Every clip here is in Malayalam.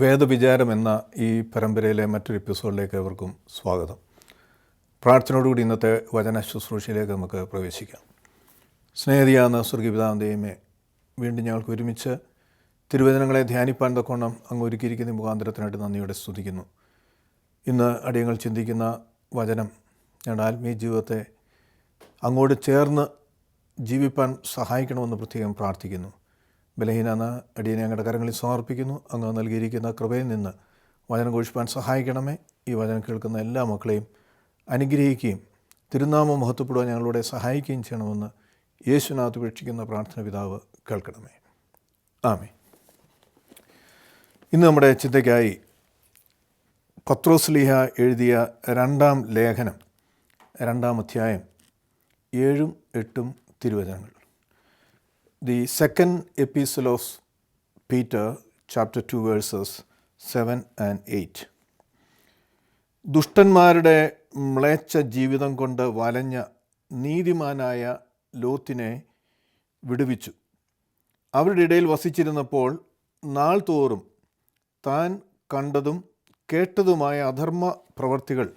വേദവിചാരം എന്ന ഈ പരമ്പരയിലെ മറ്റൊരു എപ്പിസോഡിലേക്ക് ഏവർക്കും സ്വാഗതം. പ്രാർത്ഥനയോടുകൂടി ഇന്നത്തെ വചന ശുശ്രൂഷയിലേക്ക് നമുക്ക് പ്രവേശിക്കാം. സ്നേഹിയാകുന്ന സ്വർഗീയപിതാവിന്റെ ദൈവമേ, വീണ്ടും ഞങ്ങൾക്ക് ഒരുമിച്ച് തിരുവചനങ്ങളെ ധ്യാനിപ്പാൻ തക്കോണം അങ്ങ് ഒരുക്കിയിരിക്കുന്ന മുഖാന്തരത്തിനായിട്ട് നന്ദിയോടെ സ്തുതിക്കുന്നു. ഇന്ന് അടിയങ്ങൾ ചിന്തിക്കുന്ന വചനം ഞങ്ങളുടെ ആത്മീയ ജീവിതത്തെ അങ്ങോട്ട് ചേർന്ന് ജീവിപ്പാൻ സഹായിക്കണമെന്ന് പ്രത്യേകം പ്രാർത്ഥിക്കുന്നു. ബലഹീന അടിയനെ അങ്ങയുടെ കരങ്ങളിൽ സമർപ്പിക്കുന്നു. അങ്ങ് നൽകിയിരിക്കുന്ന കൃപയിൽ നിന്ന് വചനം ഘോഷിപ്പാൻ സഹായിക്കണമേ. ഈ വചനം കേൾക്കുന്ന എല്ലാ മക്കളെയും അനുഗ്രഹിക്കുകയും തിരുനാമം മഹത്വപ്പെടുവാൻ ഞങ്ങളുടെ സഹായിക്കുകയും ചെയ്യണമെന്ന് യേശുവിനകത്ത് ഉപേക്ഷിക്കുന്ന പ്രാർത്ഥന പിതാവ് കേൾക്കണമേ. ആമേൻ. ഇന്ന് നമ്മുടെ ചിന്തയ്ക്കായി പത്രോസ് ലീഹ എഴുതിയ രണ്ടാം ലേഖനം 2-ാം അധ്യായം 7-8 തിരുവചനങ്ങൾ. The second epistle of Peter, chapter 2, verses 7 and 8. ദുഷ്ടന്മാരുടെ മ്ലേച്ഛ ജീവിതം കൊണ്ട് വലഞ്ഞ നീതിമാനായ ലോത്തിനെ വിടുവിച്ചു. അവരുടെ ഇടയിൽ വസിച്ചിരുന്നപ്പോൾ നാൾ തോറും താൻ കണ്ടതും കേട്ടതുമായ അധർമ്മ പ്രവർത്തികൾ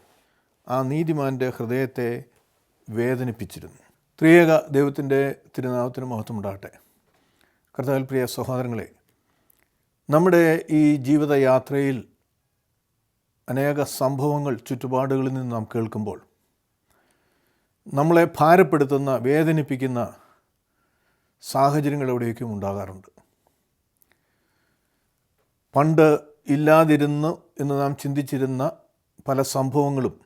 ആ നീതിമാൻ്റെ ഹൃദയത്തെ വേദനിപ്പിച്ചിരുന്നു. ത്രിയേക ദൈവത്തിൻ്റെ തിരുനാമത്തിന് മഹത്വമുണ്ടാകട്ടെ. കർത്താവിൽ പ്രിയ സഹോദരങ്ങളെ, നമ്മുടെ ഈ ജീവിതയാത്രയിൽ അനേക സംഭവങ്ങൾ ചുറ്റുപാടുകളിൽ നിന്ന് നാം കേൾക്കുമ്പോൾ നമ്മളെ ഭാരപ്പെടുത്തുന്ന, വേദനിപ്പിക്കുന്ന സാഹചര്യങ്ങൾ എവിടെയൊക്കെയും ഉണ്ടാകാറുണ്ട്. പണ്ട് ഇല്ലാതിരുന്നു എന്ന് നാം ചിന്തിച്ചിരുന്ന പല സംഭവങ്ങളും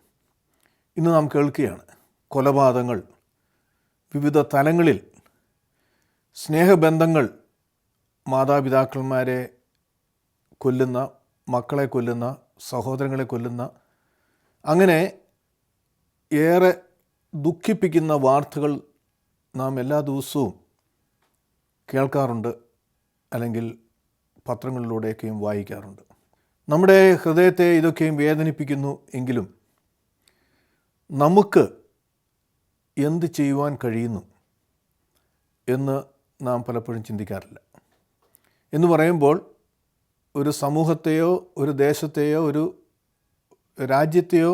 ഇന്ന് നാം കേൾക്കുകയാണ്. കൊലപാതകങ്ങൾ, വിവിധ തലങ്ങളിൽ സ്നേഹബന്ധങ്ങൾ, മാതാപിതാക്കന്മാരെ കൊല്ലുന്ന, മക്കളെ കൊല്ലുന്ന, സഹോദരങ്ങളെ കൊല്ലുന്ന, അങ്ങനെ ഏറെ ദുഃഖിപ്പിക്കുന്ന വാർത്തകൾ നാം എല്ലാ ദിവസവും കേൾക്കാറുണ്ട്, അല്ലെങ്കിൽ പത്രങ്ങളിലൂടെയൊക്കെയും വായിക്കാറുണ്ട്. നമ്മുടെ ഹൃദയത്തെ ഇതൊക്കെയും വേദനിപ്പിക്കുന്നു. എങ്കിലും നമുക്ക് എന്ത് ചെയ്യുവാൻ കഴിയുന്നു എന്ന് നാം പലപ്പോഴും ചിന്തിക്കാറില്ല. എന്ന് പറയുമ്പോൾ ഒരു സമൂഹത്തെയോ ഒരു ദേശത്തെയോ ഒരു രാജ്യത്തെയോ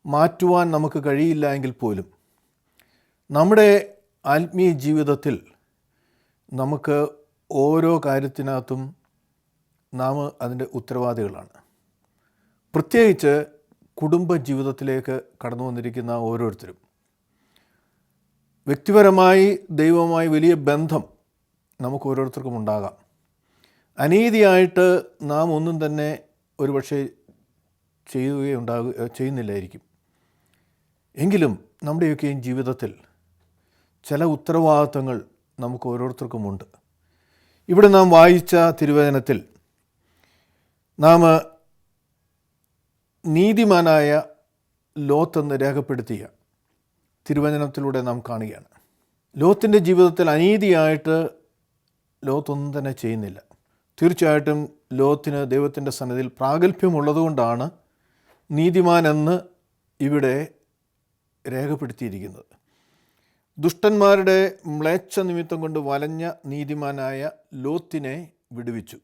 മാറ്റുവാൻ നമുക്ക് കഴിയില്ല എങ്കിൽ പോലും നമ്മുടെ ആത്മീയ ജീവിതത്തിൽ നമുക്ക് ഓരോ കാര്യത്തിനകത്തും നാം അതിൻ്റെ ഉത്തരവാദികളാണ്. പ്രത്യേകിച്ച് കുടുംബ ജീവിതത്തിലേക്ക് കടന്നു വന്നിരിക്കുന്ന ഓരോരുത്തരും വ്യക്തിപരമായി ദൈവവുമായി വലിയ ബന്ധം നമുക്ക് ഓരോരുത്തർക്കും ഉണ്ടാകാം. അനീതിയായിട്ട് നാം ഒന്നും തന്നെ ഒരുപക്ഷെ ചെയ്യുന്നില്ലായിരിക്കും. എങ്കിലും നമ്മുടെയൊക്കെയും ജീവിതത്തിൽ ചില ഉത്തരവാദിത്തങ്ങൾ നമുക്ക് ഓരോരുത്തർക്കുമുണ്ട്. ഇവിടെ നാം വായിച്ച തിരുവചനത്തിൽ നാം നീതിമാനായ ലോത്തെന്ന് രേഖപ്പെടുത്തിയ തിരുവചനത്തിലൂടെ നാം കാണുകയാണ്. ലോത്തിൻ്റെ ജീവിതത്തിൽ അനീതിയായിട്ട് ലോത്തൊന്നും തന്നെ ചെയ്യുന്നില്ല. തീർച്ചയായിട്ടും ലോത്തിന് ദൈവത്തിൻ്റെ സന്നിധിയിൽ പ്രാഗൽഭ്യമുള്ളതുകൊണ്ടാണ് നീതിമാൻ എന്ന് ഇവിടെ രേഖപ്പെടുത്തിയിരിക്കുന്നത്. ദുഷ്ടന്മാരുടെ മ്ലേച്ഛ നിമിത്തം കൊണ്ട് വലഞ്ഞ നീതിമാനായ ലോത്തിനെ വിടുവിച്ചു.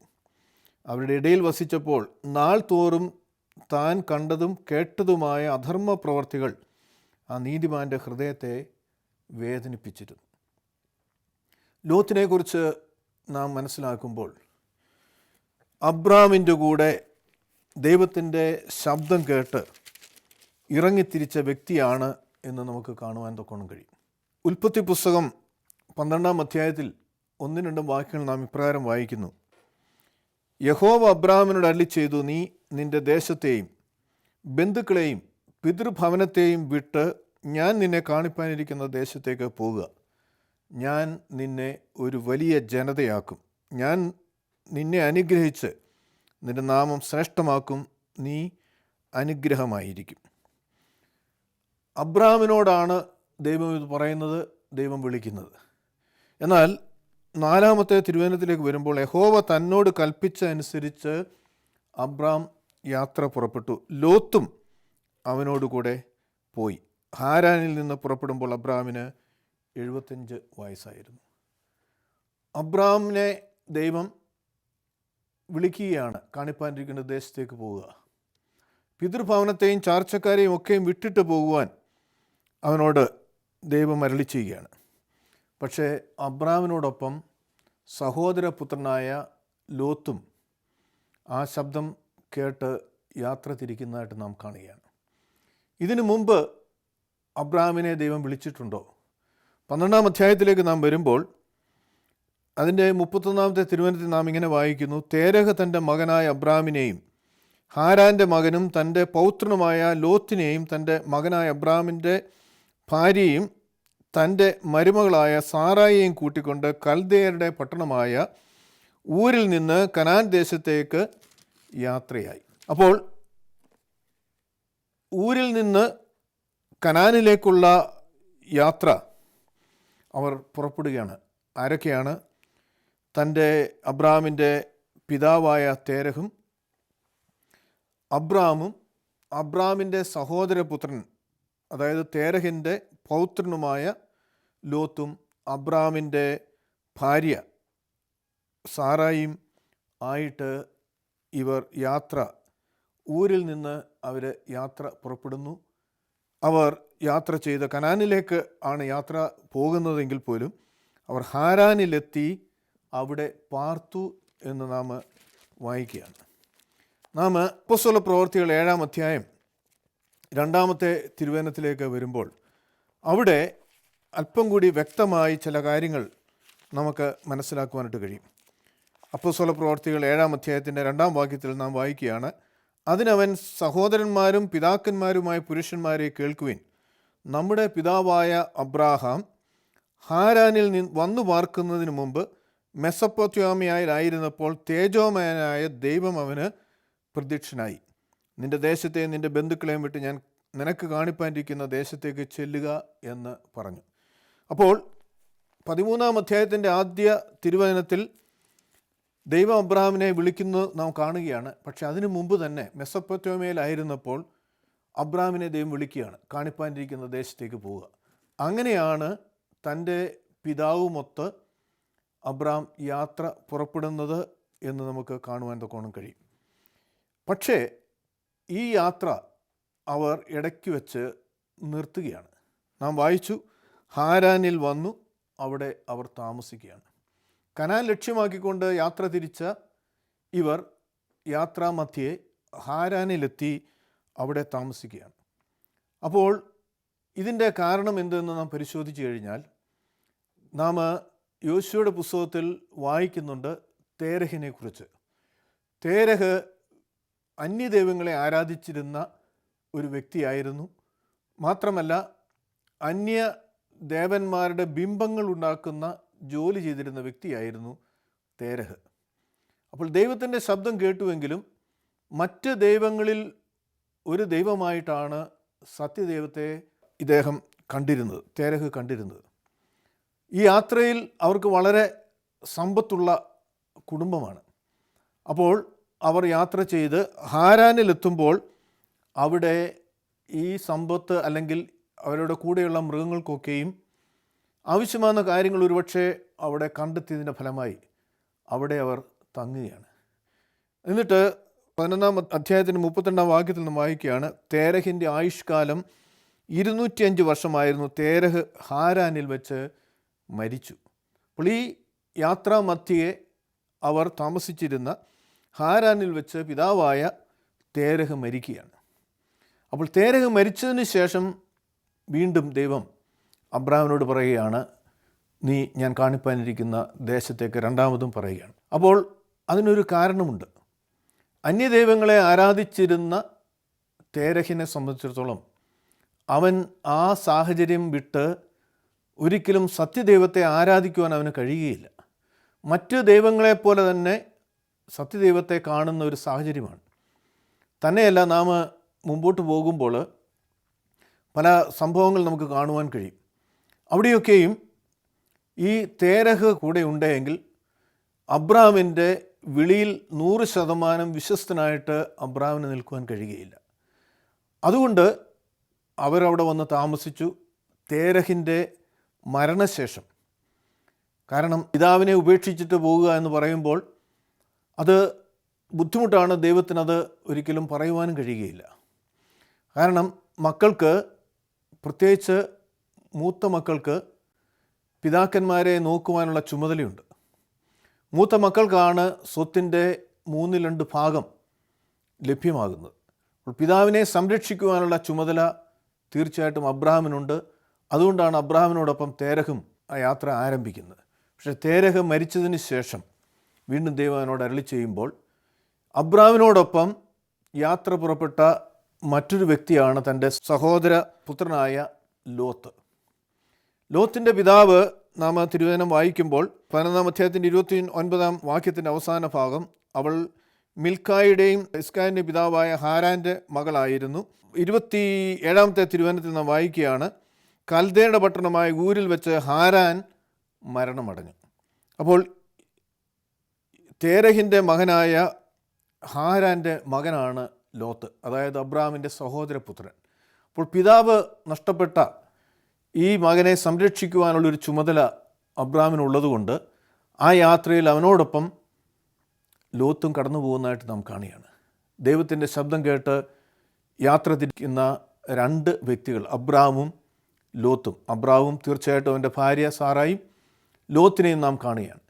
അവരുടെ ഇടയിൽ വസിച്ചപ്പോൾ നാൾ തോറും താൻ കണ്ടതും കേട്ടതുമായ അധർമ്മ പ്രവർത്തികൾ ആ നീതിമാൻ്റെ ഹൃദയത്തെ വേദനിപ്പിച്ചിരുന്നു. ലോത്തിനെക്കുറിച്ച് നാം മനസ്സിലാക്കുമ്പോൾ അബ്രാമിൻ്റെ കൂടെ ദൈവത്തിൻ്റെ ശബ്ദം കേട്ട് ഇറങ്ങിത്തിരിച്ച വ്യക്തിയാണ് എന്ന് നമുക്ക് കാണുവാൻ തൊക്കണം കഴിയും. ഉൽപ്പത്തി പുസ്തകം 12-ാം അധ്യായത്തിൽ 1-2 വാക്യങ്ങൾ നാം ഇപ്രകാരം വായിക്കുന്നു. യഹോവ അബ്രാമിനോട് അരുളിച്ചെയ്തു, നീ നിൻ്റെ ദേശത്തെയും ബന്ധുക്കളെയും പിതൃഭവനത്തെയും വിട്ട് ഞാൻ നിന്നെ കാണിപ്പാനിരിക്കുന്ന ദേശത്തേക്ക് പോകുക. ഞാൻ നിന്നെ ഒരു വലിയ ജനതയാക്കും. ഞാൻ നിന്നെ അനുഗ്രഹിച്ച് നിൻ്റെ നാമം ശ്രേഷ്ഠമാക്കും. നീ അനുഗ്രഹമായിരിക്കും. അബ്രാമിനോടാണ് ദൈവം ഇത് പറയുന്നത്, ദൈവം വിളിക്കുന്നത്. എന്നാൽ 4-ാമത്തെ തിരുവചനത്തിലേക്ക് വരുമ്പോൾ യഹോവ തന്നോട് കൽപ്പിച്ച അനുസരിച്ച് അബ്രാം യാത്ര പുറപ്പെട്ടു. ലോത്തും അവനോടുകൂടെ പോയി. ഹാരാനിൽ നിന്ന് പുറപ്പെടുമ്പോൾ അബ്രാമിന് 75 വയസ്സായിരുന്നു. അബ്രാമിനെ ദൈവം വിളിക്കുകയാണ് കാണിപ്പാനിരിക്കുന്ന ദേശത്തേക്ക് പോവുക. പിതൃഭവനത്തെയും ചാർച്ചക്കാരെയും ഒക്കെയും വിട്ടിട്ട് പോകുവാൻ അവനോട് ദൈവം അരുളി ചെയ്യുകയാണ്. പക്ഷേ അബ്രാമിനോടൊപ്പം സഹോദരപുത്രനായ ലോത്തും ആ ശബ്ദം കേട്ട് യാത്ര തിരിക്കുന്നതായിട്ട് നാം കാണുകയാണ്. ഇതിനു മുമ്പ് അബ്രാമിനെ ദൈവം വിളിച്ചിട്ടുണ്ടോ? 12-ാം അധ്യായത്തിലേക്ക് നാം വരുമ്പോൾ അതിൻ്റെ 31-ാമത്തെ തിരുവചനത്തിൽ നാം ഇങ്ങനെ വായിക്കുന്നു: തേരഹ് തൻ്റെ മകനായ അബ്രാമിനെയും ഹാരാൻ്റെ മകനും തൻ്റെ പൗത്രനുമായ ലോത്തിനെയും തൻ്റെ മകനായ അബ്രാമിൻ്റെ ഭാര്യയും തൻ്റെ മരുമകളായ സാറായെയും കൂട്ടിക്കൊണ്ട് കൽദയരുടെ പട്ടണമായ ഊരിൽ നിന്ന് കനാൻ ദേശത്തേക്ക് യാത്രയായി. അപ്പോൾ ഊരിൽ നിന്ന് കനാനിലേക്കുള്ള യാത്ര അവർ പുറപ്പെടുകയാണ്. ആരൊക്കെയാണ്? തൻ്റെ അബ്രാമിൻ്റെ പിതാവായ തേരഹും അബ്രാമും അബ്രാമിൻ്റെ സഹോദരപുത്രൻ അതായത് തേരഹിൻ്റെ പൗത്രനുമായ ലോത്തും അബ്രാമിൻ്റെ ഭാര്യ സാറായും ആയിട്ട് ഇവർ യാത്ര ഊരിൽ നിന്ന് അവർ യാത്ര പുറപ്പെടുന്നു. അവർ യാത്ര ചെയ്ത് കനാനിലേക്ക് ആണ് യാത്ര പോകുന്നതെങ്കിൽ പോലും അവർ ഹാരാനിലെത്തി അവിടെ പാർത്തു എന്ന് നാം വായിക്കുകയാണ്. നാം അപ്പോസ്തല പ്രവൃത്തികൾ 7-ാം അധ്യായം 2-ാമത്തെ തിരുവചനത്തിലേക്ക് വരുമ്പോൾ അവിടെ അല്പം കൂടി വ്യക്തമായി ചില കാര്യങ്ങൾ നമുക്ക് മനസ്സിലാക്കുവാനായിട്ട് കഴിയും. അപ്പോസ്തല പ്രവൃത്തികൾ 7-ാം അധ്യായത്തിൻ്റെ 2-ാം വാക്യത്തിൽ നാം വായിക്കുകയാണ്: അതിനവൻ സഹോദരന്മാരും പിതാക്കന്മാരുമായ പുരുഷന്മാരെ കേൾക്കുവിൻ, നമ്മുടെ പിതാവായ അബ്രാഹാം ഹാരാനിൽ വന്നു പാർക്കുന്നതിന് മുമ്പ് മെസൊപ്പൊത്താമ്യയിലായിരുന്നപ്പോൾ തേജോമയനായ ദൈവം അവന് പ്രത്യക്ഷനായി. നിന്റെ ദേശത്തെയും നിന്റെ ബന്ധുക്കളെയും വിട്ട് ഞാൻ നിനക്ക് കാണിപ്പാനിരിക്കുന്ന ദേശത്തേക്ക് ചെല്ലുക എന്ന് പറഞ്ഞു. അപ്പോൾ 13-ാം അധ്യായത്തിൻ്റെ ആദ്യ തിരുവചനത്തിൽ ദൈവം അബ്രാഹാമിനെ വിളിക്കുന്നത് നാം കാണുകയാണ്. പക്ഷെ അതിനു മുമ്പ് തന്നെ മെസൊപ്പൊത്താമ്യയിലായിരുന്നപ്പോൾ അബ്രാഹാമിനെ ദൈവം വിളിക്കുകയാണ്, കാണിപ്പാനിരിക്കുന്ന ദേശത്തേക്ക് പോവുക. അങ്ങനെയാണ് തൻ്റെ പിതാവുമൊത്ത് അബ്രാം യാത്ര പുറപ്പെടുന്നത് എന്ന് നമുക്ക് കാണുവാൻ തക്കോണം കഴിയും. പക്ഷേ ഈ യാത്ര അവർ ഇടയ്ക്ക് വെച്ച് നിർത്തുകയാണ്. നാം വായിച്ചു, ഹാരാനിൽ വന്നു അവിടെ അവർ താമസിക്കുകയാണ്. കനാൻ ലക്ഷ്യമാക്കിക്കൊണ്ട് യാത്ര തിരിച്ച ഇവർ യാത്രാമധ്യേ ഹാരാനിലെത്തി അവിടെ താമസിക്കുകയാണ്. അപ്പോൾ ഇതിൻ്റെ കാരണം എന്തെന്ന് നാം പരിശോധിച്ച് കഴിഞ്ഞാൽ നാം യോശുവയുടെ പുസ്തകത്തിൽ വായിക്കുന്നുണ്ട് തേരഹിനെ കുറിച്ച്. തേരഹ് അന്യദൈവങ്ങളെ ആരാധിച്ചിരുന്ന ഒരു വ്യക്തിയായിരുന്നു. മാത്രമല്ല അന്യ ദേവന്മാരുടെ ബിംബങ്ങൾ ഉണ്ടാക്കുന്ന ജോലി ചെയ്തിരുന്ന വ്യക്തിയായിരുന്നു തേരഹ്. അപ്പോൾ ദൈവത്തിൻ്റെ ശബ്ദം കേട്ടുവെങ്കിലും മറ്റ് ദൈവങ്ങളിൽ ഒരു ദൈവമായിട്ടാണ് സത്യദൈവത്തെ ഇദ്ദേഹം കണ്ടിരുന്നത്, തേരഹ് കണ്ടിരുന്നത്. ഈ യാത്രയിൽ അവർക്ക് വളരെ സമ്പത്തുള്ള കുടുംബമാണ്. അപ്പോൾ അവർ യാത്ര ചെയ്ത് ഹാരാനിലെത്തുമ്പോൾ അവിടെ ഈ സമ്പത്ത് അല്ലെങ്കിൽ അവരുടെ കൂടെയുള്ള മൃഗങ്ങൾക്കൊക്കെയും ആവശ്യമാകുന്ന കാര്യങ്ങൾ ഒരുപക്ഷെ അവിടെ കണ്ടെത്തിയതിൻ്റെ ഫലമായി അവിടെ അവർ തങ്ങുകയാണ്. എന്നിട്ട് 11-ാം അധ്യായത്തിന് 32-ാം വാക്യത്തിൽ നിന്ന് വായിക്കുകയാണ്: തേരഹിൻ്റെ ആയുഷ്കാലം 205 വർഷമായിരുന്നു. തേരഹ് ഹാരാനിൽ വെച്ച് മരിച്ചു. അപ്പോൾ ഈ യാത്രാമധ്യേ അവർ താമസിച്ചിരുന്ന ഹാരാനിൽ വെച്ച് പിതാവായ തേരഹ് മരിക്കുകയാണ്. അപ്പോൾ തേരഹ് മരിച്ചതിന് ശേഷം വീണ്ടും ദൈവം അബ്രാഹാമിനോട് പറയുകയാണ്, നീ ഞാൻ കാണിപ്പാനിരിക്കുന്ന ദേശത്തേക്ക് രണ്ടാമതും പറയുകയാണ്. അപ്പോൾ അതിനൊരു കാരണമുണ്ട്. അന്യദൈവങ്ങളെ ആരാധിച്ചിരുന്ന തേരഹിനെ സംബന്ധിച്ചിടത്തോളം അവൻ ആ സാഹചര്യം വിട്ട് ഒരിക്കലും സത്യദൈവത്തെ ആരാധിക്കുവാൻ അവന് കഴിയുകയില്ല. മറ്റ് ദൈവങ്ങളെപ്പോലെ തന്നെ സത്യദൈവത്തെ കാണുന്ന ഒരു സാഹചര്യമാണ്. തന്നെയല്ല, നാം മുമ്പോട്ട് പോകുമ്പോൾ പല സംഭവങ്ങൾ നമുക്ക് കാണുവാൻ കഴിയും. അവിടെയൊക്കെയും ഈ തേരഹ് കൂടെ ഉണ്ടെങ്കിൽ അബ്രാമിൻ്റെ വിളിയിൽ 100% വിശ്വസ്തനായിട്ട് അബ്രാമിന് നിൽക്കുവാൻ കഴിയുകയില്ല. അതുകൊണ്ട് അവരവിടെ വന്ന് താമസിച്ചു. തേരഹിൻ്റെ മരണശേഷം, കാരണം പിതാവിനെ ഉപേക്ഷിച്ചിട്ട് പോവുക എന്ന് പറയുമ്പോൾ അത് ബുദ്ധിമുട്ടാണ്. ദൈവത്തിനത് ഒരിക്കലും പറയുവാനും കഴിയുകയില്ല. കാരണം മക്കൾക്ക്, പ്രത്യേകിച്ച് മൂത്ത മക്കൾക്ക് പിതാക്കന്മാരെ നോക്കുവാനുള്ള ചുമതലയുണ്ട്. മൂത്ത മക്കൾക്കാണ് സ്വത്തിൻ്റെ 2/3 ഭാഗം ലഭ്യമാകുന്നത്. അപ്പോൾ പിതാവിനെ സംരക്ഷിക്കുവാനുള്ള ചുമതല തീർച്ചയായിട്ടും അബ്രാഹാമിനുണ്ട്. അതുകൊണ്ടാണ് അബ്രാഹാമിനോടൊപ്പം തേരഹും ആ യാത്ര ആരംഭിക്കുന്നത്. പക്ഷേ തേരഹ് മരിച്ചതിന് ശേഷം വീണ്ടും ദൈവം അവനോട് അരുളി ചെയ്യുമ്പോൾ അബ്രാഹാമിനോടൊപ്പം യാത്ര പുറപ്പെട്ട മറ്റൊരു വ്യക്തിയാണ് തൻ്റെ സഹോദര പുത്രനായ ലോത്ത്. ലോത്തിൻ്റെ പിതാവ് നാം തിരുവചനം വായിക്കുമ്പോൾ 11-ാം അധ്യായത്തിൻ്റെ 29-ാം വാക്യത്തിൻ്റെ അവസാന ഭാഗം, അവൾ മിൽക്കായുടെയും ഇസ്കായിൻ്റെയും പിതാവായ ഹാരാൻ്റെ മകളായിരുന്നു. 27-ാമത്തെ തിരുവചനത്തിൽ നാം വായിക്കുകയാണ്, കൽദയുടെ പട്ടണമായ ഊരിൽ വെച്ച് ഹാരാൻ മരണമടഞ്ഞു. അപ്പോൾ തേരഹിൻ്റെ മകനായ ഹാരാൻ്റെ മകനാണ് ലോത്ത്, അതായത് അബ്രാഹാമിൻ്റെ സഹോദരപുത്രൻ. അപ്പോൾ പിതാവ് നഷ്ടപ്പെട്ട ഈ മകനെ സംരക്ഷിക്കുവാനുള്ളൊരു ചുമതല അബ്രാഹാമിനുള്ളതുകൊണ്ട് ആ യാത്രയിൽ അവനോടൊപ്പം ലോത്തും കടന്നു പോകുന്നതായിട്ട് നാം കാണുകയാണ്. ദൈവത്തിൻ്റെ ശബ്ദം കേട്ട് യാത്ര തിരിക്കുന്ന 2 വ്യക്തികൾ, അബ്രാമും ലോത്തും. അബ്രാമും തീർച്ചയായിട്ടും അവൻ്റെ ഭാര്യ സാറായും ലോത്തിനെയും നാം കാണുകയാണ്.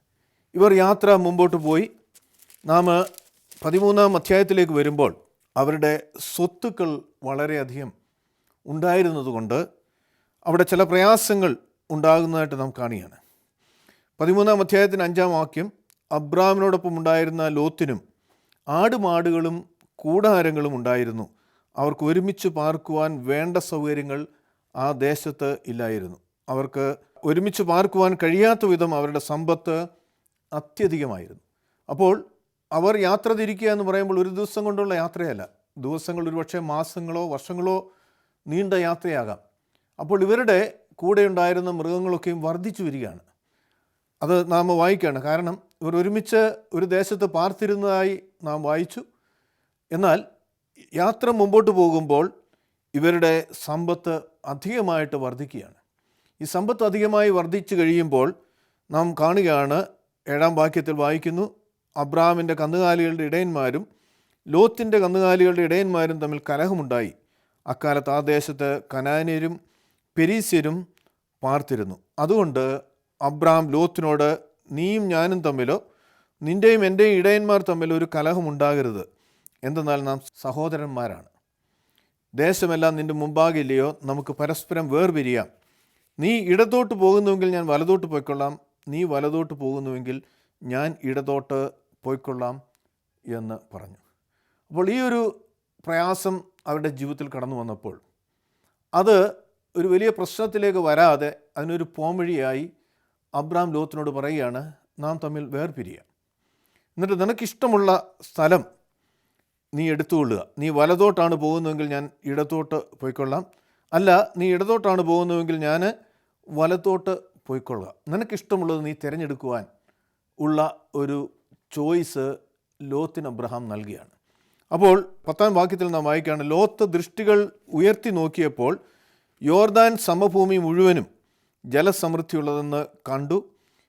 ഇവർ യാത്ര മുമ്പോട്ട് പോയി. നാം 13-ാം അധ്യായത്തിലേക്ക് വരുമ്പോൾ അവരുടെ സ്വത്തുക്കൾ വളരെയധികം ഉണ്ടായിരുന്നതുകൊണ്ട് അവിടെ ചില പ്രയാസങ്ങൾ ഉണ്ടാകുന്നതായിട്ട് നാം കാണുകയാണ്. 13-ാം അധ്യായത്തിന് 5-ാം വാക്യം, അബ്രാമിനോടൊപ്പം ഉണ്ടായിരുന്ന ലോത്തിനും ആടുമാടുകളും കൂടാരങ്ങളും ഉണ്ടായിരുന്നു. അവർക്ക് ഒരുമിച്ച് പാർക്കുവാൻ വേണ്ട സൗകര്യങ്ങൾ ആ ദേശത്ത് ഇല്ലായിരുന്നു. അവർക്ക് ഒരുമിച്ച് പാർക്കുവാൻ കഴിയാത്ത വിധം അവരുടെ സമ്പത്ത് അത്യധികമായിരുന്നു. അപ്പോൾ അവർ യാത്ര തിരിക്കുക എന്ന് പറയുമ്പോൾ ഒരു ദിവസം കൊണ്ടുള്ള യാത്രയല്ല. ദിവസങ്ങൾ, ഒരുപക്ഷെ മാസങ്ങളോ വർഷങ്ങളോ നീണ്ട യാത്രയാകാം. അപ്പോൾ ഇവരുടെ കൂടെ ഉണ്ടായിരുന്ന മൃഗങ്ങളൊക്കെയും വർദ്ധിച്ചു വരികയാണ്. അത് നാം വായിക്കുകയാണ്. കാരണം ഇവർ ഒരുമിച്ച് ഒരു ദേശത്ത് പാർത്തിരുന്നതായി നാം വായിച്ചു. എന്നാൽ യാത്ര മുമ്പോട്ട് പോകുമ്പോൾ ഇവരുടെ സമ്പത്ത് അധികമായിട്ട് വർദ്ധിക്കുകയാണ്. ഈ സമ്പത്ത് അധികമായി വർദ്ധിച്ചു കഴിയുമ്പോൾ നാം കാണുകയാണ്, 7-ാം വാക്യത്തിൽ വായിക്കുന്നു, അബ്രാഹാമിൻ്റെ കന്നുകാലികളുടെ ഇടയന്മാരും ലോത്തിൻ്റെ കന്നുകാലികളുടെ ഇടയന്മാരും തമ്മിൽ കലഹമുണ്ടായി. അക്കാലത്ത് ആ ദേശത്ത് കനാന്യരും പെരീസ്യരും പാർത്തിരുന്നു. അതുകൊണ്ട് അബ്രാഹാം ലോത്തിനോട്, നീയും ഞാനും തമ്മിലോ നിൻ്റെയും എൻ്റെയും ഇടയന്മാർ തമ്മിലോ ഒരു കലഹമുണ്ടാകരുത്. എന്തെന്നാൽ നാം സഹോദരന്മാരാണ്. ദേശമെല്ലാം നിൻ്റെ മുമ്പാകില്ലയോ, നമുക്ക് പരസ്പരം വേർപിരിയാം. നീ ഇടത്തോട്ട് പോകുന്നുവെങ്കിൽ ഞാൻ വലതോട്ട് പോയിക്കൊള്ളാം, നീ വലതോട്ട് പോകുന്നുവെങ്കിൽ ഞാൻ ഇടത്തോട്ട് പോയിക്കൊള്ളാം എന്ന് പറഞ്ഞു. അപ്പോൾ ഈ ഒരു പ്രയാസം അവരുടെ ജീവിതത്തിൽ കടന്നു വന്നപ്പോൾ അത് ഒരു വലിയ പ്രശ്നത്തിലേക്ക് വരാതെ അതിനൊരു പോംവഴിയായി അബ്രാം ലോത്തിനോട് പറയുകയാണ്, നാം തമ്മിൽ വേർപിരിയാം. എന്നിട്ട് നിനക്കിഷ്ടമുള്ള സ്ഥലം നീ എടുത്തുകൊള്ളുക. നീ വലതോട്ടാണ് പോകുന്നതെങ്കിൽ ഞാൻ ഇടത്തോട്ട് പോയിക്കൊള്ളാം, അല്ല നീ ഇടത്തോട്ടാണ് പോകുന്നതെങ്കിൽ ഞാൻ വലത്തോട്ട് പോയിക്കൊള്ളുക. നിനക്കിഷ്ടമുള്ളത് നീ തിരഞ്ഞെടുക്കുവാൻ ഉള്ള ഒരു ചോയ്സ് ലോത്തിന് അബ്രഹാം നൽകിയാണ്. അപ്പോൾ 10-ാം വാക്യത്തിൽ നാം വായിക്കുകയാണ്, ലോത്ത് ദൃഷ്ടികൾ ഉയർത്തി നോക്കിയപ്പോൾ യോർദാൻ സമഭൂമി മുഴുവനും ജലസമൃദ്ധിയുള്ളതെന്ന് കണ്ടു.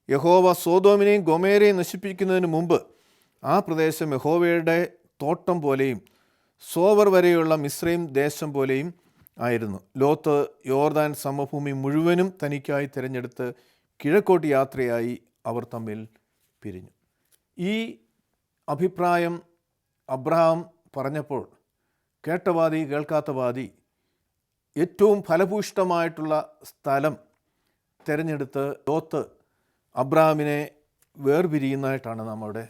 യഹോവ സോദോമിനെയും ഗൊമേരയെയും നശിപ്പിക്കുന്നതിന് മുമ്പ് ആ പ്രദേശം യഹോവയുടെ തോട്ടം പോലെയും സോവർ വരെയുള്ള മിസ്രൈം ദേശം പോലെയും ആയിരുന്നു. ലോത്ത് യോർദാൻ സമഭൂമി മുഴുവനും തനിക്കായി തിരഞ്ഞെടുത്ത് കിഴക്കോട്ട് യാത്രയായി അവർ തമ്മിൽ പിരിഞ്ഞു. ഈ അഭിപ്രായം അബ്രഹാം പറഞ്ഞപ്പോൾ കേട്ടവാദി കേൾക്കാത്ത വാദി ഏറ്റവും ഫലഭൂയിഷ്ടമായിട്ടുള്ള സ്ഥലം തിരഞ്ഞെടുത്ത് ലോത്ത് അബ്രഹാമിനെ വേർപിരിയുന്നതായിട്ടാണ് നാം അവിടെ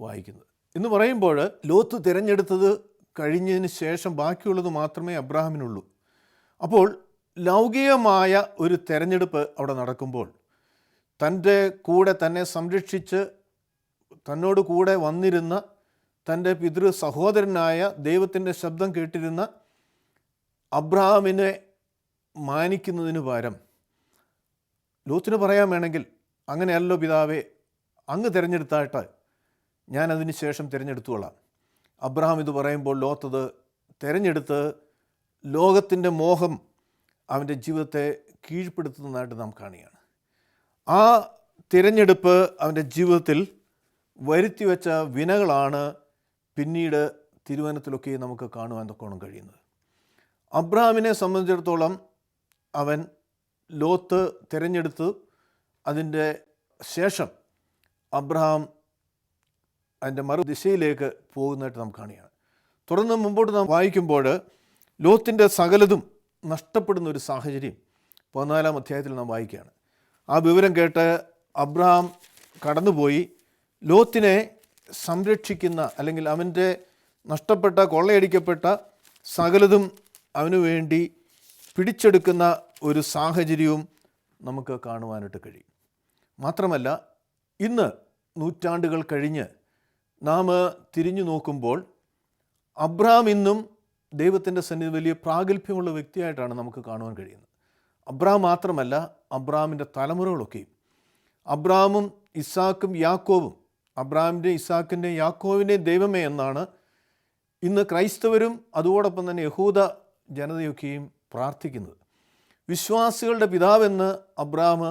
വായിക്കുന്നത്. എന്ന് പറയുമ്പോൾ ലോത്ത് തിരഞ്ഞെടുത്തത് കഴിഞ്ഞതിന് ശേഷം ബാക്കിയുള്ളത് മാത്രമേ അബ്രഹാമിനുള്ളൂ. അപ്പോൾ ലൗകികമായ ഒരു തിരഞ്ഞെടുപ്പ് അവിടെ നടക്കുമ്പോൾ തൻ്റെ കൂടെ തന്നെ സംരക്ഷിച്ച് തന്നോട് കൂടെ വന്നിരുന്ന തൻ്റെ പിതൃ സഹോദരനായ ദൈവത്തിൻ്റെ ശബ്ദം കേട്ടിരുന്ന അബ്രഹാമിനെ മാനിക്കുന്നതിന് പകരം ലോത്തിന് പറയാൻ വേണമെങ്കിൽ, അങ്ങനെയല്ലോ പിതാവേ, അങ്ങ് തിരഞ്ഞെടുത്തായിട്ട് ഞാൻ അതിന് ശേഷം തിരഞ്ഞെടുത്തുകൊള്ളാം. അബ്രഹാം ഇത് പറയുമ്പോൾ ലോത്തത് തിരഞ്ഞെടുത്ത് ലോകത്തിൻ്റെ മോഹം അവൻ്റെ ജീവിതത്തെ കീഴ്പ്പെടുത്തുന്നതായിട്ട് നാം കാണുകയാണ്. ആ തിരഞ്ഞെടുപ്പ് അവൻ്റെ ജീവിതത്തിൽ വരുത്തിവെച്ച വിനകളാണ് പിന്നീട് തിരുവചനത്തിലൊക്കെ നമുക്ക് കാണുവാൻ തക്കോണം കഴിയുന്നത്. അബ്രഹാമിനെ സംബന്ധിച്ചിടത്തോളം അവൻ ലോത്ത് തിരഞ്ഞെടുത്ത് അതിൻ്റെ ശേഷം അബ്രഹാം അതിൻ്റെ മറുദിശയിലേക്ക് പോകുന്നതായിട്ട് നാം കാണുകയാണ്. തുടർന്ന് മുമ്പോട്ട് നാം വായിക്കുമ്പോൾ ലോത്തിൻ്റെ സകലതും നഷ്ടപ്പെടുന്ന ഒരു സാഹചര്യം 14-ാം അധ്യായത്തിൽ നാം വായിക്കുകയാണ്. ആ വിവരം കേട്ട് അബ്രഹാം കടന്നുപോയി ലോത്തിനെ സംരക്ഷിക്കുന്ന, അല്ലെങ്കിൽ അവൻ്റെ നഷ്ടപ്പെട്ട കൊള്ളയടിക്കപ്പെട്ട സകലതും അവന് വേണ്ടി പിടിച്ചെടുക്കുന്ന ഒരു സാഹചര്യവും നമുക്ക് കാണുവാനായിട്ട് കഴിയും. മാത്രമല്ല, ഇന്ന് നൂറ്റാണ്ടുകൾ കഴിഞ്ഞ് നാം തിരിഞ്ഞു നോക്കുമ്പോൾ അബ്രഹാം ഇന്നും ദൈവത്തിൻ്റെ സന്നിധി വലിയ പ്രാഗൽഭ്യമുള്ള വ്യക്തിയായിട്ടാണ് നമുക്ക് കാണുവാൻ കഴിയുന്നത്. അബ്രഹാം മാത്രമല്ല, അബ്രഹാമിൻ്റെ തലമുറകളൊക്കെയും, അബ്രഹാമും ഇസ്ഹാക്കും യാക്കോബും, അബ്രഹാമിൻ്റെ ഇസ്ഹാക്കിൻ്റെ യാക്കോബിൻ്റെയും ദൈവമേ എന്നാണ് ഇന്ന് ക്രൈസ്തവരും അതോടൊപ്പം തന്നെ യഹൂദ ജനതയൊക്കെയും പ്രാർത്ഥിക്കുന്നത്. വിശ്വാസികളുടെ പിതാവെന്ന് അബ്രഹാം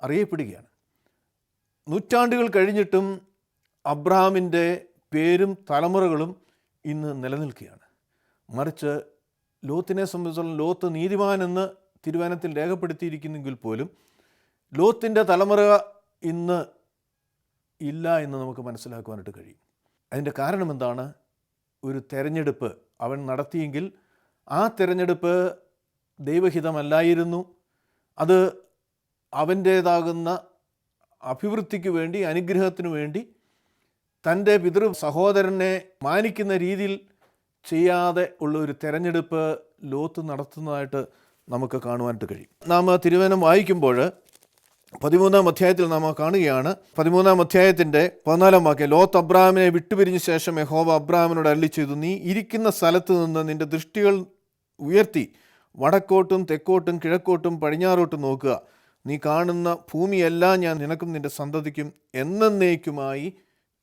അറിയപ്പെടുകയാണ്. നൂറ്റാണ്ടുകൾ കഴിഞ്ഞിട്ടും അബ്രഹാമിൻ്റെ പേരും തലമുറകളും ഇന്ന് നിലനിൽക്കുകയാണ്. മറിച്ച് ലോത്തിനെ സംബന്ധിച്ചിടത്തോളം ലോത്ത് നീതിമാൻ എന്ന് തിരുവചനത്തിൽ രേഖപ്പെടുത്തിയിരിക്കുന്നെങ്കിൽ പോലും ലോത്തിൻ്റെ തലമുറ ഇന്ന് ഇല്ല എന്ന് നമുക്ക് മനസ്സിലാക്കുവാനായിട്ട് കഴിയും. അതിൻ്റെ കാരണം എന്താണ്? ഒരു തെരഞ്ഞെടുപ്പ് അവൻ നടത്തിയെങ്കിൽ ആ തെരഞ്ഞെടുപ്പ് ദൈവഹിതമല്ലായിരുന്നു. അത് അവൻ്റേതാകുന്ന അഭിവൃദ്ധിക്ക് വേണ്ടി, അനുഗ്രഹത്തിനു വേണ്ടി തൻ്റെ പിതൃ സഹോദരനെ മാനിക്കുന്ന രീതിയിൽ ചെയ്യാതെ ഉള്ള ഒരു തെരഞ്ഞെടുപ്പ് ലോത്ത് നടത്തുന്നതായിട്ട് നമുക്ക് കാണുവാനായിട്ട് കഴിയും. നാം തിരുവചനം വായിക്കുമ്പോൾ 13-ാം അധ്യായത്തിൽ നാം കാണുകയാണ്. 13-ാം അധ്യായത്തിൻ്റെ 14-ാം വാക്യം, ലോത്ത് അബ്രഹാമിനെ വിട്ടുപിരിഞ്ഞ ശേഷം യഹോവ അബ്രഹാമിനോട് അരുളിച്ചെയ്തു, നീ ഇരിക്കുന്ന സ്ഥലത്ത് നിന്ന് നിൻ്റെ ദൃഷ്ടികൾ ഉയർത്തി വടക്കോട്ടും തെക്കോട്ടും കിഴക്കോട്ടും പടിഞ്ഞാറോട്ടും നോക്കുക. നീ കാണുന്ന ഭൂമിയെല്ലാം ഞാൻ നിനക്കും നിൻ്റെ സന്തതിക്കും എന്നേക്കുമായി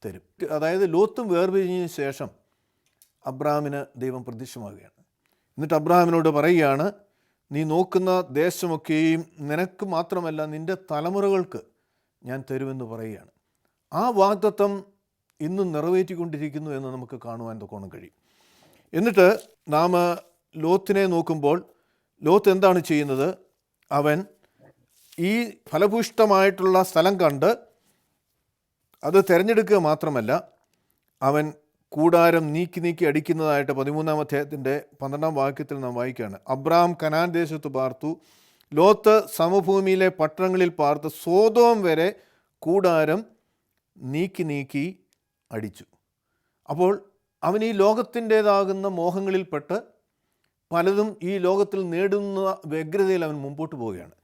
തരും. അതായത് ലോത്തും വേർപിരിഞ്ഞതിന് ശേഷം അബ്രഹാമിന് ദൈവം പ്രത്യക്ഷമാകുകയാണ്. എന്നിട്ട് അബ്രഹാമിനോട് പറയുകയാണ്, നീ നോക്കുന്ന ദേശമൊക്കെയും നിനക്ക് മാത്രമല്ല നിൻ്റെ തലമുറകൾക്ക് ഞാൻ തരുമെന്ന് പറയുകയാണ്. ആ വാഗ്ദത്തം ഇന്നും നിറവേറ്റിക്കൊണ്ടിരിക്കുന്നു എന്ന് നമുക്ക് കാണുവാൻ തക്കോണം കഴിയും. എന്നിട്ട് നാം ലോത്തിനെ നോക്കുമ്പോൾ ലോത്ത് എന്താണ് ചെയ്യുന്നത്? അവൻ ഈ ഫലഭൂഷ്ടമായിട്ടുള്ള സ്ഥലം കണ്ട് അത് തിരഞ്ഞെടുക്കുക മാത്രമല്ല, അവൻ കൂടാരം നീക്കി അടിക്കുന്നതായിട്ട് 13-ാം അധ്യായത്തിൻ്റെ 12-ാം വാക്യത്തിൽ നാം വായിക്കുകയാണ്. അബ്രഹാം കനാൻ ദേശത്ത് പാർത്തു, ലോത്ത് സമഭൂമിയിലെ പട്ടണങ്ങളിൽ പാർത്ത് സോദോം വരെ കൂടാരം നീക്കി അടിച്ചു. അപ്പോൾ അവൻ ഈ ലോകത്തിൻ്റേതാകുന്ന മോഹങ്ങളിൽപ്പെട്ട് പലതും ഈ ലോകത്തിൽ നേടുന്ന വ്യഗ്രതയിൽ അവൻ മുമ്പോട്ട് പോവുകയാണ്.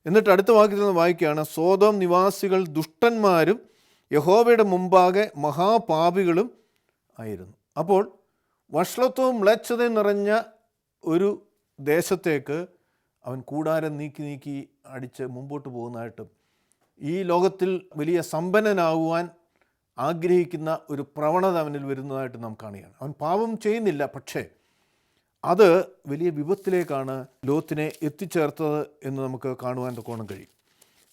എന്നിട്ട് അടുത്ത വാക്യത്തിൽ നിന്ന് വായിക്കുകയാണ്, സോദോം നിവാസികൾ ദുഷ്ടന്മാരും യഹോവയുടെ മുമ്പാകെ മഹാപാപികളും ആയിരുന്നു. അപ്പോൾ വഷളത്വവും മ്ലേച്ഛതയും നിറഞ്ഞ ഒരു ദേശത്തേക്ക് അവൻ കൂടാരം നീക്കി അടിച്ച് മുമ്പോട്ട് പോകുന്നതായിട്ടും, ഈ ലോകത്തിൽ വലിയ സമ്പന്നനാകുവാൻ ആഗ്രഹിക്കുന്ന ഒരു പ്രവണത അവനിൽ വരുന്നതായിട്ട് നാം കാണുകയാണ്. അവൻ പാപം ചെയ്യുന്നില്ല, പക്ഷേ അത് വലിയ വിപത്തിലേക്കാണ് ലോത്തിനെ എത്തിച്ചേർത്തത് എന്ന് നമുക്ക് കാണുവാൻ തക്കോണം കഴിയും.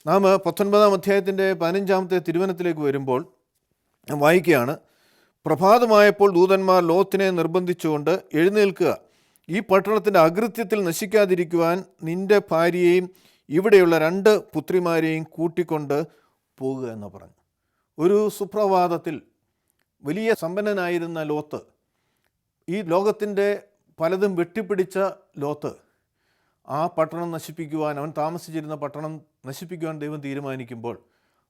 നാം 19-ാം അധ്യായത്തിൻ്റെ 15-ാമത്തെ തിരുവചനത്തിലേക്ക് വരുമ്പോൾ വായിക്കുകയാണ്, പ്രഭാതമായപ്പോൾ ദൂതന്മാർ ലോത്തിനെ നിർബന്ധിച്ചുകൊണ്ട്, എഴുന്നേൽക്കുക, ഈ പട്ടണത്തിൻ്റെ അകൃത്യത്തിൽ നശിക്കാതിരിക്കുവാൻ നിൻ്റെ ഭാര്യയെയും ഇവിടെയുള്ള 2 പുത്രിമാരെയും കൂട്ടിക്കൊണ്ട് പോകുക എന്ന് പറഞ്ഞു. ഒരു സുപ്രഭാതത്തിൽ വലിയ സമ്പന്നനായിരുന്ന ലോത്ത്, ഈ ലോകത്തിൻ്റെ പലതും വെട്ടിപ്പിടിച്ച ലോത്ത്, ആ പട്ടണം നശിപ്പിക്കുവാൻ, അവൻ താമസിച്ചിരുന്ന പട്ടണം നശിപ്പിക്കുവാൻ ദൈവം തീരുമാനിക്കുമ്പോൾ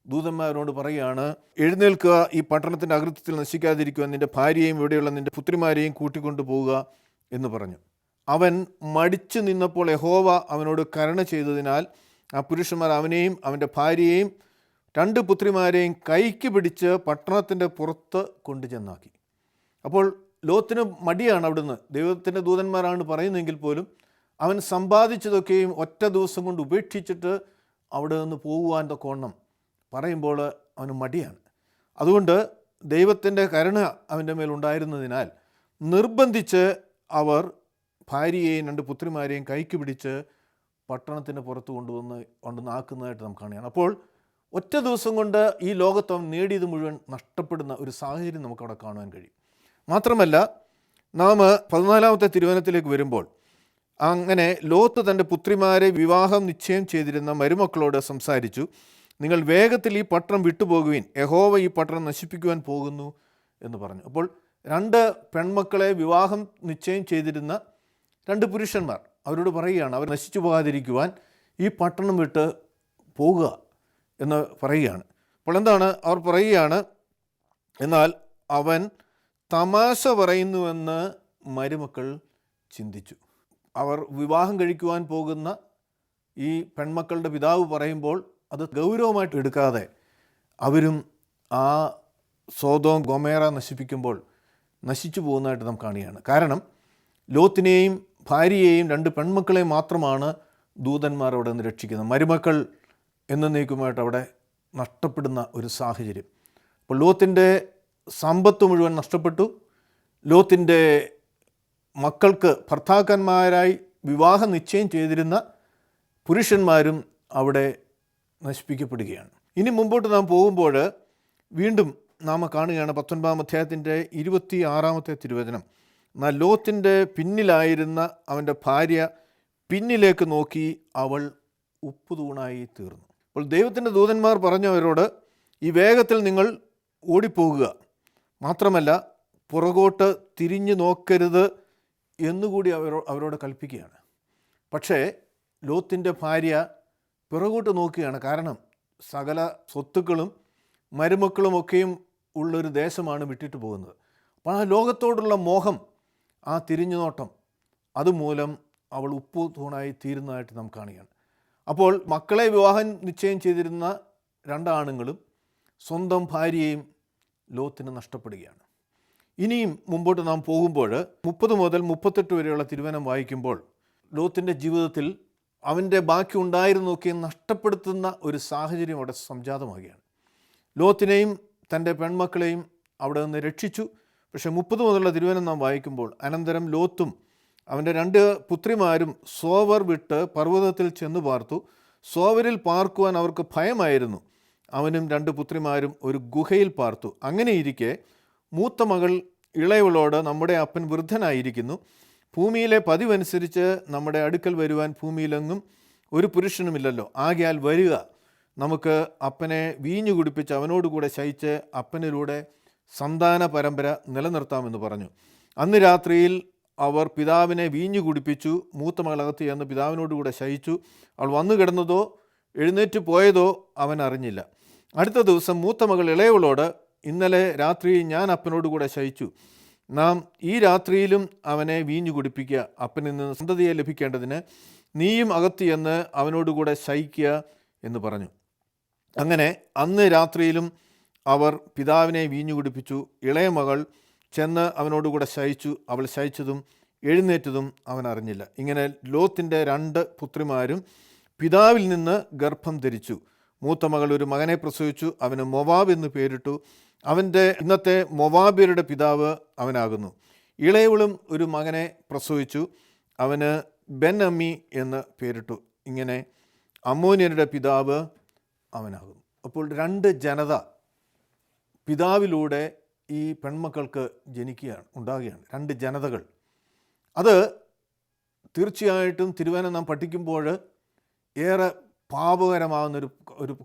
ദൂതന്മാരോട് പറയുകയാണ്, എഴുന്നേൽക്കുക, ഈ പട്ടണത്തിൻ്റെ അകൃത്യത്തിൽ നശിക്കാതിരിക്കുവാൻ നിൻ്റെ ഭാര്യയെയും ഇവിടെയുള്ള നിൻ്റെ പുത്രിമാരെയും കൂട്ടിക്കൊണ്ടു പോവുക എന്ന് പറഞ്ഞു. അവൻ മടിച്ചു നിന്നപ്പോൾ യഹോവ അവനോട് കരുണ ചെയ്തതിനാൽ ആ പുരുഷന്മാർ അവനെയും അവൻ്റെ ഭാര്യയെയും 2 പുത്രിമാരെയും കൈക്ക് പിടിച്ച് പട്ടണത്തിൻ്റെ പുറത്ത് കൊണ്ടുചെന്നാക്കി. അപ്പോൾ ലോത്തിന് മടിയാണ്. അവിടുന്ന് ദൈവത്തിൻ്റെ ദൂതന്മാരാണ് പറയുന്നതെങ്കിൽ പോലും അവൻ സമ്പാദിച്ചതൊക്കെയും ഒറ്റ ദിവസം കൊണ്ട് ഉപേക്ഷിച്ചിട്ട് അവിടെ നിന്ന് പോകുവാൻ തക്കോണം പറയുമ്പോൾ അവന് മടിയാണ്. അതുകൊണ്ട് ദൈവത്തിൻ്റെ കരുണ അവൻ്റെ മേലുണ്ടായിരുന്നതിനാൽ നിർബന്ധിച്ച് അവർ ഭാര്യയെയും 2 പുത്രിമാരെയും കൈക്ക് പിടിച്ച് പട്ടണത്തിന് പുറത്ത് കൊണ്ടുവന്നാക്കുന്നതായിട്ട് നാം കാണുകയാണ്. അപ്പോൾ ഒറ്റ ദിവസം കൊണ്ട് ഈ ലോകത്ത് അവൻ നേടിയത് മുഴുവൻ നഷ്ടപ്പെടുന്ന ഒരു സാഹചര്യം നമുക്കവിടെ കാണുവാൻ കഴിയും. മാത്രമല്ല നാം 14-ാമത്തെ തിരുവചനത്തിലേക്ക് വരുമ്പോൾ അങ്ങനെ ലോത്ത് തൻ്റെ പുത്രിമാരെ വിവാഹം നിശ്ചയം ചെയ്തിരുന്ന മരുമക്കളോട് സംസാരിച്ചു. നിങ്ങൾ വേഗത്തിൽ ഈ പട്ടണം വിട്ടുപോകുവിൻ, യഹോവ ഈ പട്ടണം നശിപ്പിക്കുവാൻ പോകുന്നു എന്ന് പറഞ്ഞു. അപ്പോൾ 2 പെൺമക്കളെ വിവാഹം നിശ്ചയം ചെയ്തിരുന്ന 2 പുരുഷന്മാർ അവരോട് പറയുകയാണ്, അവർ നശിച്ചു പോകാതിരിക്കുവാൻ ഈ പട്ടണം വിട്ട് പോകുക എന്ന് പറയുകയാണ്. അപ്പോൾ എന്താണ് അവർ പറയുകയാണ്, എന്നാൽ അവൻ തമാശ പറയുന്നുവെന്ന് മരുമക്കൾ ചിന്തിച്ചു. അവർ വിവാഹം കഴിക്കുവാൻ പോകുന്ന ഈ പെൺമക്കളുടെ പിതാവ് പറയുമ്പോൾ അത് ഗൗരവമായിട്ട് എടുക്കാതെ അവരും ആ സോദോം ഗൊമേറ നശിപ്പിക്കുമ്പോൾ നശിച്ചു പോകുന്നതായിട്ട് നാം കാണുകയാണ്. കാരണം ലോത്തിനെയും ഭാര്യയെയും 2 പെൺമക്കളെയും മാത്രമാണ് ദൂതന്മാർ അവിടെ നിന്ന് രക്ഷിക്കുന്നത്. മരുമക്കൾ എന്നേക്കുമായിട്ട് അവിടെ നഷ്ടപ്പെടുന്ന ഒരു സാഹചര്യം. അപ്പോൾ ലോത്തിൻ്റെ സമ്പത്ത് മുഴുവൻ നഷ്ടപ്പെട്ടു. ലോത്തിൻ്റെ മക്കൾക്ക് ഭർത്താക്കന്മാരായി വിവാഹം നിശ്ചയം ചെയ്തിരുന്ന പുരുഷന്മാരും അവിടെ നശിപ്പിക്കപ്പെടുകയാണ്. ഇനി മുമ്പോട്ട് നാം പോകുമ്പോൾ വീണ്ടും നാം കാണുകയാണ് 19-ാം അധ്യായത്തിൻ്റെ 26-ാമത്തെ തിരുവചനം. എന്നാൽ ലോത്തിൻ്റെ പിന്നിലായിരുന്ന അവൻ്റെ ഭാര്യ പിന്നിലേക്ക് നോക്കി, അവൾ ഉപ്പുതൂണായി തീർന്നു. അപ്പോൾ ദൈവത്തിൻ്റെ ദൂതന്മാർ പറഞ്ഞവരോട്, ഈ വേഗത്തിൽ നിങ്ങൾ ഓടിപ്പോകുക, മാത്രമല്ല പുറകോട്ട് തിരിഞ്ഞു നോക്കരുത് എന്നുകൂടി അവരോട് കൽപ്പിക്കുകയാണ്. പക്ഷേ ലോത്തിൻ്റെ ഭാര്യ പിറകോട്ട് നോക്കുകയാണ്. കാരണം സകല സ്വത്തുക്കളും മരുമക്കളുമൊക്കെയും ഉള്ളൊരു ദേശമാണ് വിട്ടിട്ട് പോകുന്നത്. അപ്പോൾ ആ ലോകത്തോടുള്ള മോഹം, ആ തിരിഞ്ഞു നോട്ടം, അതുമൂലം അവൾ ഉപ്പു തൂണായി തീരുന്നതായിട്ട് നാം കാണുകയാണ്. അപ്പോൾ മക്കളെ വിവാഹം നിശ്ചയം ചെയ്തിരുന്ന 2 ആണുങ്ങളും സ്വന്തം ഭാര്യയെയും ലോത്തിന് നഷ്ടപ്പെടുകയാണ്. ഇനിയും മുമ്പോട്ട് നാം പോകുമ്പോൾ 30 മുതൽ 38 വരെയുള്ള തിരുവചനം വായിക്കുമ്പോൾ ലോത്തിൻ്റെ ജീവിതത്തിൽ അവൻ്റെ ബാക്കി ഉണ്ടായിരുന്നൊക്കെ നഷ്ടപ്പെടുത്തുന്ന ഒരു സാഹചര്യം അവിടെ സംജാതമാകുകയാണ്. ലോത്തിനെയും തൻ്റെ പെൺമക്കളെയും അവിടെ നിന്ന് രക്ഷിച്ചു. പക്ഷേ 30 മുതലുള്ള തിരുവചനം നാം വായിക്കുമ്പോൾ, അനന്തരം ലോത്തും അവൻ്റെ 2 പുത്രിമാരും സോവർ വിട്ട് പർവ്വതത്തിൽ ചെന്ന് പാർത്തു. സോവരിൽ പാർക്കുവാൻ അവർക്ക് ഭയമായിരുന്നു. അവനും 2 പുത്രിമാരും ഒരു ഗുഹയിൽ പാർത്തു. അങ്ങനെയിരിക്കെ മൂത്ത മകൾ ഇളയവളോട്, നമ്മുടെ അപ്പൻ വൃദ്ധനായിരിക്കുന്നു, ഭൂമിയിലെ പതിവനുസരിച്ച് നമ്മുടെ അടുക്കൽ വരുവാൻ ഭൂമിയിലെങ്ങും ഒരു പുരുഷനുമില്ലല്ലോ. ആകയാൽ വരിക, നമുക്ക് അപ്പനെ വീഞ്ഞു കുടിപ്പിച്ച് അവനോടുകൂടെ ശയിച്ച് അപ്പനിലൂടെ സന്താന പരമ്പര നിലനിർത്താമെന്ന് പറഞ്ഞു. അന്ന് രാത്രിയിൽ അവർ പിതാവിനെ വീഞ്ഞു കുടിപ്പിച്ചു. മൂത്ത മകളകത്ത് ചെന്ന് പിതാവിനോടുകൂടെ ശയിച്ചു. അവൾ വന്നു കിടന്നതോ എഴുന്നേറ്റ് പോയതോ അവൻ അറിഞ്ഞില്ല. അടുത്ത ദിവസം മൂത്ത മകൾ ഇളയവളോട്, ഇന്നലെ രാത്രി ഞാൻ അപ്പനോടുകൂടെ ശയിച്ചു. നാം ഈ രാത്രിയിലും അവനെ വീഞ്ഞു കുടിപ്പിക്കുക. അപ്പനിൽ നിന്ന് സന്തതിയെ ലഭിക്കേണ്ടതിന് നീയും അകത്ത് ചെന്ന് അവനോടുകൂടെ ശയിക്കുക എന്ന് പറഞ്ഞു. അങ്ങനെ അന്ന് രാത്രിയിലും അവർ പിതാവിനെ വീഞ്ഞു കുടിപ്പിച്ചു. ഇളയ മകൾ ചെന്ന് അവനോടുകൂടെ ശയിച്ചു. അവൾ ശയിച്ചതും എഴുന്നേറ്റതും അവൻ അറിഞ്ഞില്ല. ഇങ്ങനെ ലോത്തിൻ്റെ 2 പുത്രിമാരും പിതാവിൽ നിന്ന് ഗർഭം ധരിച്ചു. മൂത്ത മകൾ ഒരു മകനെ പ്രസവിച്ചു. അവന് മൊവാബ് എന്ന് പേരിട്ടു. അവൻ്റെ ഇന്നത്തെ മൊവാബിയരുടെ പിതാവ് അവനാകുന്നു. ഇളയവളും ഒരു മകനെ പ്രസവിച്ചു. അവന് ബെൻ അമ്മി എന്ന് പേരിട്ടു. ഇങ്ങനെ അമ്മോന്യരുടെ പിതാവ് അവനാകുന്നു. അപ്പോൾ 2 ജനത പിതാവിലൂടെ ഈ പെൺമക്കൾക്ക് ഉണ്ടാകുകയാണ്. 2 ജനതകൾ. അത് തീർച്ചയായിട്ടും തിരുവചനം നാം പഠിക്കുമ്പോൾ ഏറെ പാപകരമാകുന്നൊരു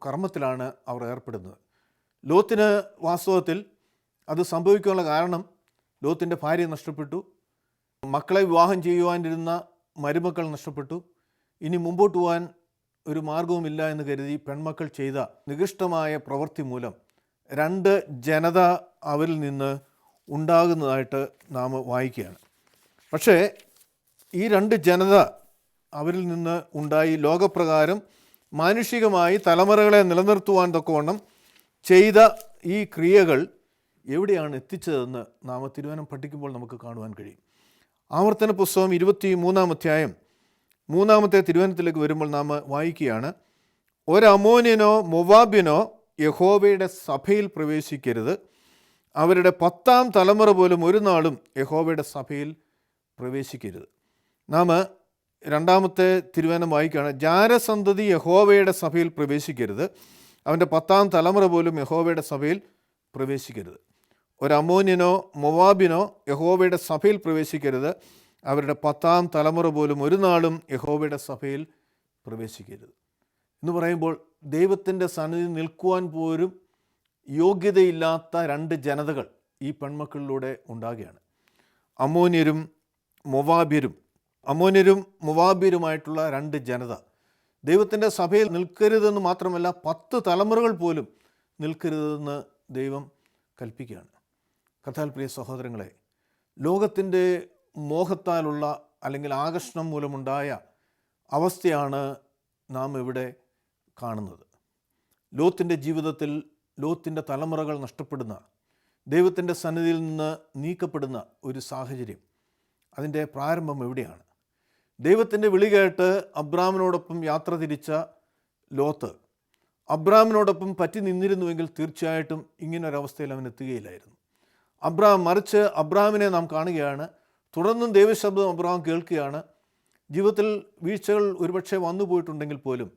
കർമ്മത്തിലാണ് അവർ ഏർപ്പെടുന്നത്. ലോത്തിന് വാസ്തവത്തിൽ അത് സംഭവിക്കാനുള്ള കാരണം, ലോത്തിൻ്റെ ഭാര്യ നഷ്ടപ്പെട്ടു, മക്കളെ വിവാഹം ചെയ്യുവാനിരുന്ന മരുമക്കൾ നഷ്ടപ്പെട്ടു. ഇനി മുമ്പോട്ട് പോകാൻ ഒരു മാർഗവുമില്ല എന്ന് കരുതി പെൺമക്കൾ ചെയ്ത നികൃഷ്ടമായ പ്രവൃത്തി മൂലം 2 ജനത അവരിൽ നിന്ന് ഉണ്ടാകുന്നതായിട്ട് നാം വായിക്കുകയാണ്. പക്ഷേ ഈ 2 ജനത അവരിൽ നിന്ന് ഉണ്ടായി ലോകപ്രകാരം മാനുഷികമായി തലമുറകളെ നിലനിർത്തുവാൻ തക്കവണ്ണം ചെയ്ത ഈ ക്രിയകൾ എവിടെയാണ് എത്തിച്ചതെന്ന് നാം തിരുവചനം പഠിക്കുമ്പോൾ നമുക്ക് കാണുവാൻ കഴിയും. ആവർത്തന പുസ്തകം 23-ാം അധ്യായം 3-ാമത്തെ തിരുവചനത്തിലേക്ക് വരുമ്പോൾ നാം വായിക്കുകയാണ്, ഒരമോന്യനോ മൊവാബ്യനോ യഹോവയുടെ സഭയിൽ പ്രവേശിക്കരുത്. അവരുടെ 10-ാം തലമുറ പോലും ഒരു നാളും യഹോവയുടെ സഭയിൽ പ്രവേശിക്കരുത്. നാം 2-ാമത്തെ തിരുവചനം വായിക്കുകയാണ്, ജാരസന്തതി യഹോവയുടെ സഭയിൽ പ്രവേശിക്കരുത്. അവൻ്റെ 10-ാം തലമുറ പോലും യഹോവയുടെ സഭയിൽ പ്രവേശിക്കരുത്. ഒരു അമ്മോന്യനോ മൊവാബിനോ യഹോവയുടെ സഭയിൽ പ്രവേശിക്കരുത്. അവരുടെ 10-ാം തലമുറ പോലും ഒരു നാളും യഹോവയുടെ സഭയിൽ പ്രവേശിക്കരുത് എന്ന് പറയുമ്പോൾ ദൈവത്തിൻ്റെ സന്നിധി നിൽക്കുവാൻ പോലും യോഗ്യതയില്ലാത്ത 2 ജനതകൾ ഈ പെൺമക്കളിലൂടെ ഉണ്ടാകുകയാണ്. അമ്മോന്യരും മൊവാബ്യരുമായിട്ടുള്ള 2 ജനത ദൈവത്തിൻ്റെ സഭയിൽ നിൽക്കരുതെന്ന് മാത്രമല്ല 10 തലമുറകൾ പോലും നിൽക്കരുതെന്ന് ദൈവം കൽപ്പിക്കുകയാണ്. കർത്താവിൽ പ്രിയ സഹോദരങ്ങളെ, ലോകത്തിൻ്റെ മോഹത്താലുള്ള അല്ലെങ്കിൽ ആകർഷണം മൂലമുണ്ടായ അവസ്ഥയാണ് നാം ഇവിടെ കാണുന്നത്. ലോത്തിൻ്റെ ജീവിതത്തിൽ ലോത്തിൻ്റെ തലമുറകൾ നഷ്ടപ്പെടുന്ന, ദൈവത്തിൻ്റെ സന്നിധിയിൽ നിന്ന് നീക്കപ്പെടുന്ന ഒരു സാഹചര്യം, അതിൻ്റെ പ്രാരംഭം എവിടെയാണ്? ദൈവത്തിൻ്റെ വിളി കേട്ട് അബ്രാമിനോടൊപ്പം യാത്ര തിരിച്ച ലോത്ത് അബ്രാമിനോടൊപ്പം പറ്റി നിന്നിരുന്നുവെങ്കിൽ തീർച്ചയായിട്ടും ഇങ്ങനൊരവസ്ഥയിൽ അവൻ എത്തുകയില്ലായിരുന്നു. മറിച്ച് അബ്രാമിനെ നാം കാണുകയാണ്. തുടർന്നും ദൈവശബ്ദം അബ്രാം കേൾക്കുകയാണ്. ജീവിതത്തിൽ വീഴ്ചകൾ ഒരുപക്ഷെ വന്നു പോയിട്ടുണ്ടെങ്കിൽ പോലും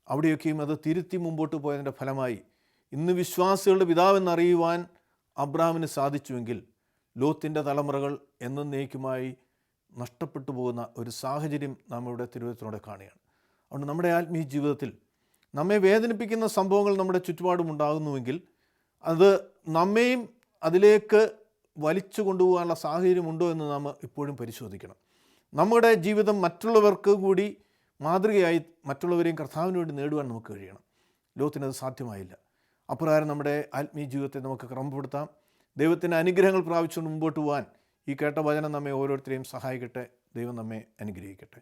അവിടെയൊക്കെയും അത് തിരുത്തി മുമ്പോട്ട് പോയതിൻ്റെ ഫലമായി ഇന്ന് വിശ്വാസികളുടെ പിതാവെന്നറിയുവാൻ അബ്രാമിന് സാധിച്ചുവെങ്കിൽ ലോത്തിൻ്റെ തലമുറകൾ എന്നേക്കുമായി നഷ്ടപ്പെട്ടു പോകുന്ന ഒരു സാഹചര്യം നാം ഇവിടെ തിരുവചനത്തോടെ കാണുകയാണ്. അതുകൊണ്ട് നമ്മുടെ ആത്മീയ ജീവിതത്തിൽ നമ്മെ വേദനിപ്പിക്കുന്ന സംഭവങ്ങൾ നമ്മുടെ ചുറ്റുപാടും ഉണ്ടാകുന്നുവെങ്കിൽ അത് നമ്മെയും അതിലേക്ക് വലിച്ചു കൊണ്ടുപോകാനുള്ള സാഹചര്യമുണ്ടോ എന്ന് നാം ഇപ്പോഴും പരിശോധിക്കണം. നമ്മുടെ ജീവിതം മറ്റുള്ളവർക്ക് കൂടി മാതൃകയായി മറ്റുള്ളവരെയും കർത്താവിന് വേണ്ടി നേടുവാൻ നമുക്ക് കഴിയണം. ലോകത്തിനത് സാധ്യമായില്ല. അപ്രകാരം നമ്മുടെ ആത്മീയ ജീവിതത്തെ നമുക്ക് ക്രമപ്പെടുത്താം. ദൈവത്തിൻ്റെ അനുഗ്രഹങ്ങൾ പ്രാപിച്ചുകൊണ്ട് മുമ്പോട്ട് പോകാൻ ഈ കേട്ട വചനം നമ്മെ ഓരോരുത്തരെയും സഹായിക്കട്ടെ. ദൈവം നമ്മെ അനുഗ്രഹിക്കട്ടെ.